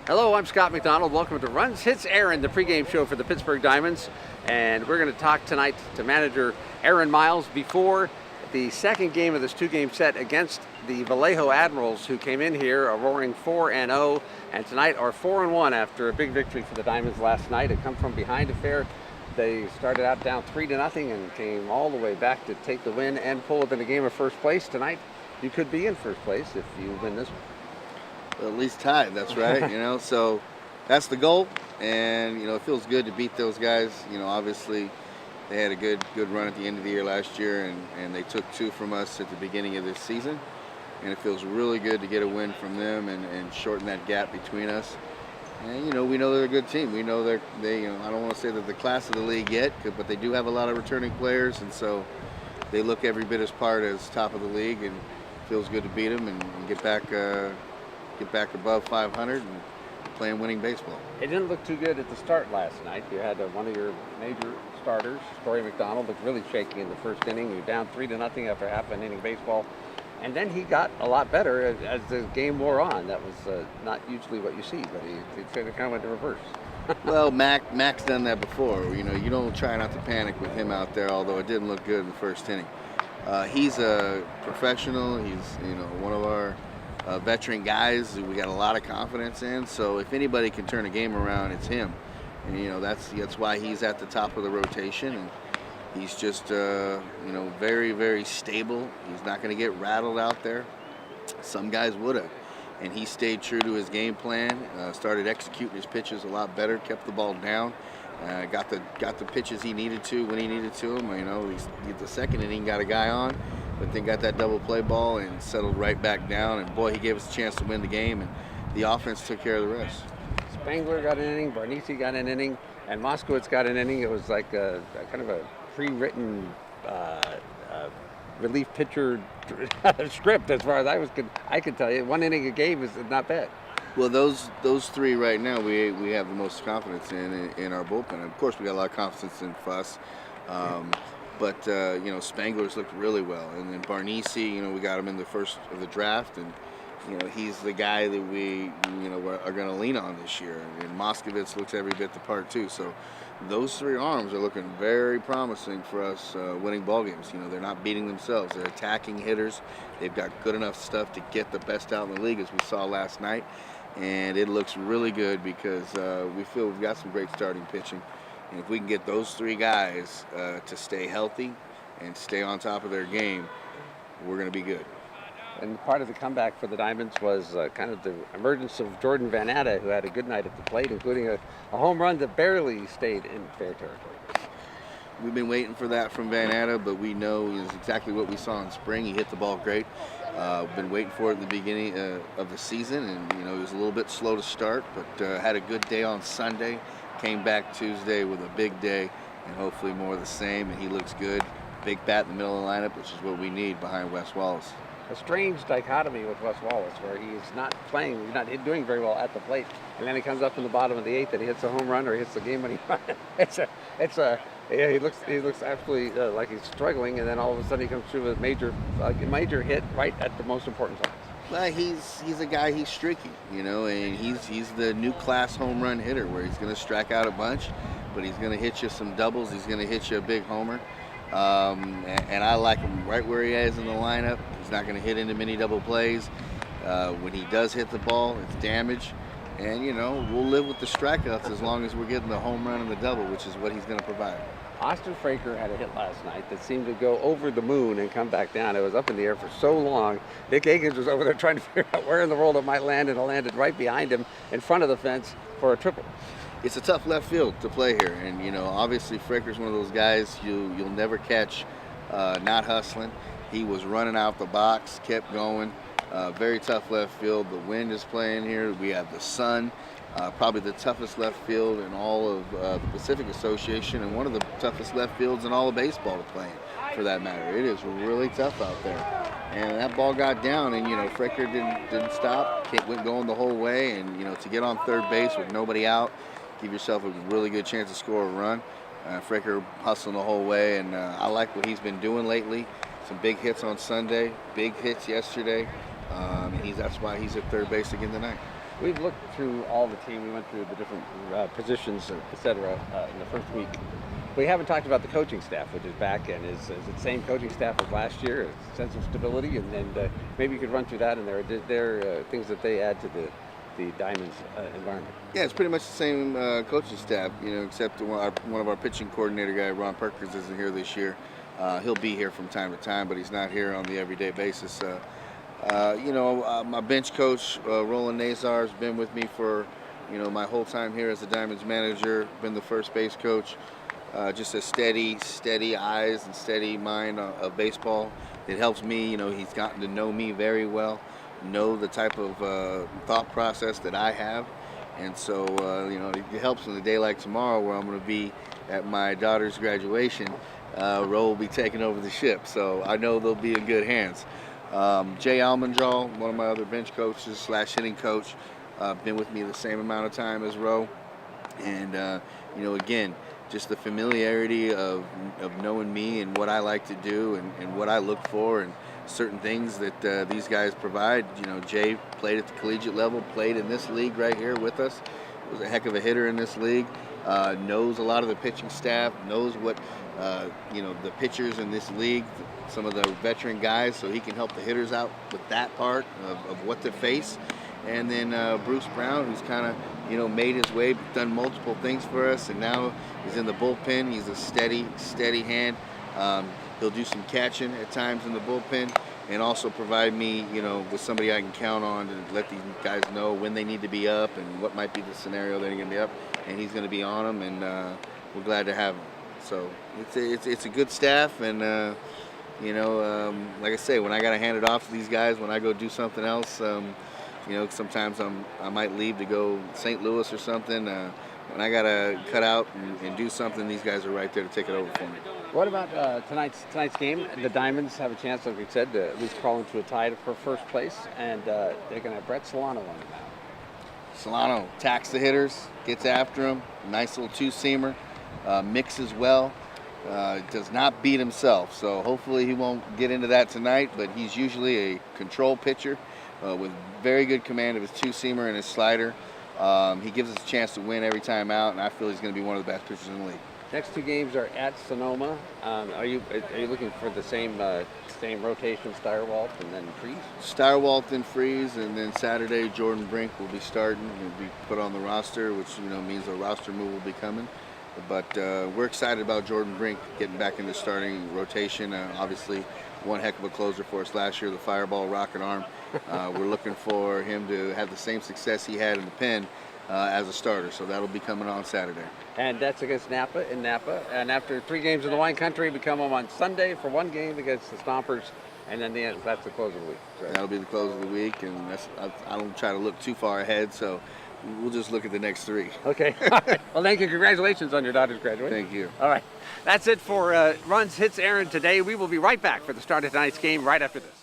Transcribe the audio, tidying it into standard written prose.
Hello, I'm Scott McDonald. Welcome to Runs Hits Aaron, the pregame show for the Pittsburgh Diamonds. And we're going to talk tonight to manager Aaron Miles before the second game of this two-game set against the Vallejo Admirals, who came in here a roaring 4-0, and tonight are 4-1 after a big victory for the Diamonds last night. It come from behind affair. They started out down 3-0 and came all the way back to take the win and pull up in the game of first place. Tonight, you could be in first place if you win this one. Well, at least tied, that's right. So that's the goal, and it feels good to beat those guys. Obviously they had a good run at the end of the year last year, and they took two from us at the beginning of this season, and it feels really good to get a win from them and shorten that gap between us. And we know they're a good team. We know they I don't want to say they're the class of the league yet, but they do have a lot of returning players, and so they look every bit as part as top of the league, and it feels good to beat them and get back above 500 and playing winning baseball. It didn't look too good at the start last night. You had one of your major starters, Torrey McDonald, looked really shaky in the first inning. You're down 3-0 after half an inning baseball. And then he got a lot better as the game wore on. That was not usually what you see, but he kind of went to reverse. Well, Mac's done that before. You don't try not to panic with him out there, although it didn't look good in the first inning. He's a professional. He's one of our veteran guys who we got a lot of confidence in. So if anybody can turn a game around, it's him. And that's why he's at the top of the rotation. And he's just very, very stable. He's not going to get rattled out there. Some guys would have. And he stayed true to his game plan. Started executing his pitches a lot better. Kept the ball down. Got the pitches he needed to when he needed to them. The second inning got a guy on, but then got that double play ball and settled right back down. And boy, he gave us a chance to win the game, and the offense took care of the rest. Spangler got an inning, Barnese got an inning, and Moskowitz got an inning. It was like a kind of a pre-written relief pitcher script, as far as I could tell you. One inning a game is not bad. Well, those three right now we have the most confidence in our bullpen. Of course, we got a lot of confidence in Fuss. But Spangler's looked really well, and then Barnese, we got him in the first of the draft, and he's the guy that we are going to lean on this year. And Moskowitz looks every bit the part too. So those three arms are looking very promising for us winning ball games. They're not beating themselves; they're attacking hitters. They've got good enough stuff to get the best out in the league, as we saw last night, and it looks really good because we feel we've got some great starting pitching. And if we can get those three guys to stay healthy and stay on top of their game, we're going to be good. And part of the comeback for the Diamonds was kind of the emergence of Jordan Van Atta, who had a good night at the plate, including a home run that barely stayed in fair territory. We've been waiting for that from Van Atta, but we know is exactly what we saw in spring. He hit the ball great. We've been waiting for it at the beginning of the season, and he was a little bit slow to start, but had a good day on Sunday. Came back Tuesday with a big day, and hopefully more of the same, and he looks good. Big bat in the middle of the lineup, which is what we need behind Wes Wallace. A strange dichotomy with Wes Wallace, where he's not playing, he's not doing very well at the plate, and then he comes up in the bottom of the eighth and he hits a home run or hits the game-winning run. He looks absolutely like he's struggling, and then all of a sudden he comes through with a major hit right at the most important time. Well, he's a guy, he's streaky, and he's the new class home run hitter, where he's going to strike out a bunch, but he's going to hit you some doubles, he's going to hit you a big homer. And I like him right where he is in the lineup. He's not going to hit into many double plays. When he does hit the ball, it's damage. And, we'll live with the strikeouts as long as we're getting the home run and the double, which is what he's going to provide. Austin Fraker had a hit last night that seemed to go over the moon and come back down. It was up in the air for so long. Dick Akins was over there trying to figure out where in the world it might land, and it landed right behind him in front of the fence for a triple. It's a tough left field to play here, and obviously Fraker's one of those guys you'll never catch not hustling. He was running out the box, kept going. Very tough left field. The wind is playing here. We have the sun. Probably the toughest left field in all of the Pacific Association, and one of the toughest left fields in all of baseball to play in, for that matter. It is really tough out there. And that ball got down, and Fraker didn't stop. Went going the whole way, and to get on third base with nobody out, give yourself a really good chance to score a run. Fraker hustling the whole way, and I like what he's been doing lately. Some big hits on Sunday, big hits yesterday, and that's why he's at third base again tonight. We've looked through all the team. We went through the different positions, et cetera, in the first week. We haven't talked about the coaching staff, which is back, and is it the same coaching staff as last year? A sense of stability, and maybe you could run through that. And there are things that they add to the Diamonds environment. Yeah, it's pretty much the same coaching staff, except one of our pitching coordinator guy, Ron Perkins, isn't here this year. He'll be here from time to time, but he's not here on the everyday basis. My bench coach, Roland Nazar, has been with me for, my whole time here as the Diamonds manager, been the first base coach. Just a steady eyes and steady mind of baseball. It helps me, he's gotten to know me very well, know the type of thought process that I have. And so, it helps on a day like tomorrow where I'm going to be at my daughter's graduation. Ro will be taking over the ship, so I know they'll be in good hands. Jay Almondral, one of my other bench coaches / hitting coach, been with me the same amount of time as Ro. And, again, just the familiarity of knowing me and what I like to do and what I look for and certain things that these guys provide. Jay played at the collegiate level, played in this league right here with us. Was a heck of a hitter in this league. Knows a lot of the pitching staff, knows what, the pitchers in this league, some of the veteran guys, so he can help the hitters out with that part of what to face. And then Bruce Brown, who's kind of, made his way, done multiple things for us, and now he's in the bullpen. He's a steady hand. He'll do some catching at times in the bullpen, and also provide me, with somebody I can count on to let these guys know when they need to be up and what might be the scenario they're going to be up. And he's going to be on them, and we're glad to have him. So it's a good staff, and like I say, when I got to hand it off to these guys, when I go do something else. Sometimes I might leave to go St. Louis or something. When I gotta cut out and do something, these guys are right there to take it over for me. What about tonight's game? The Diamonds have a chance, like we said, to at least crawl into a tie for first place, and they're going to have Brett Solano on the mound. Solano attacks the hitters, gets after them. Nice little two-seamer, mixes well. Does not beat himself, so hopefully he won't get into that tonight. But he's usually a control pitcher. With very good command of his two-seamer and his slider. He gives us a chance to win every time out, and I feel he's going to be one of the best pitchers in the league. Next two games are at Sonoma. Are you looking for the same rotation, Steyerwalt and then Freeze? Steyerwalt and Freeze, and then Saturday Jordan Brink will be starting. He'll be put on the roster, which means a roster move will be coming. But we're excited about Jordan Brink getting back in the starting rotation. Obviously, one heck of a closer for us last year, the Fireball rocket arm. We're looking for him to have the same success he had in the pen as a starter, so that'll be coming on Saturday. And that's against Napa in Napa. And after 3 games in the wine country, we come home on Sunday for 1 game against the Stompers, and then that's the close of the week. Right? That'll be the close of the week, and I don't try to look too far ahead, so we'll just look at the next 3. Okay. Well, thank you. Congratulations on your daughter's graduation. Thank you. All right. That's it for Runs Hits Aaron today. We will be right back for the start of tonight's game right after this.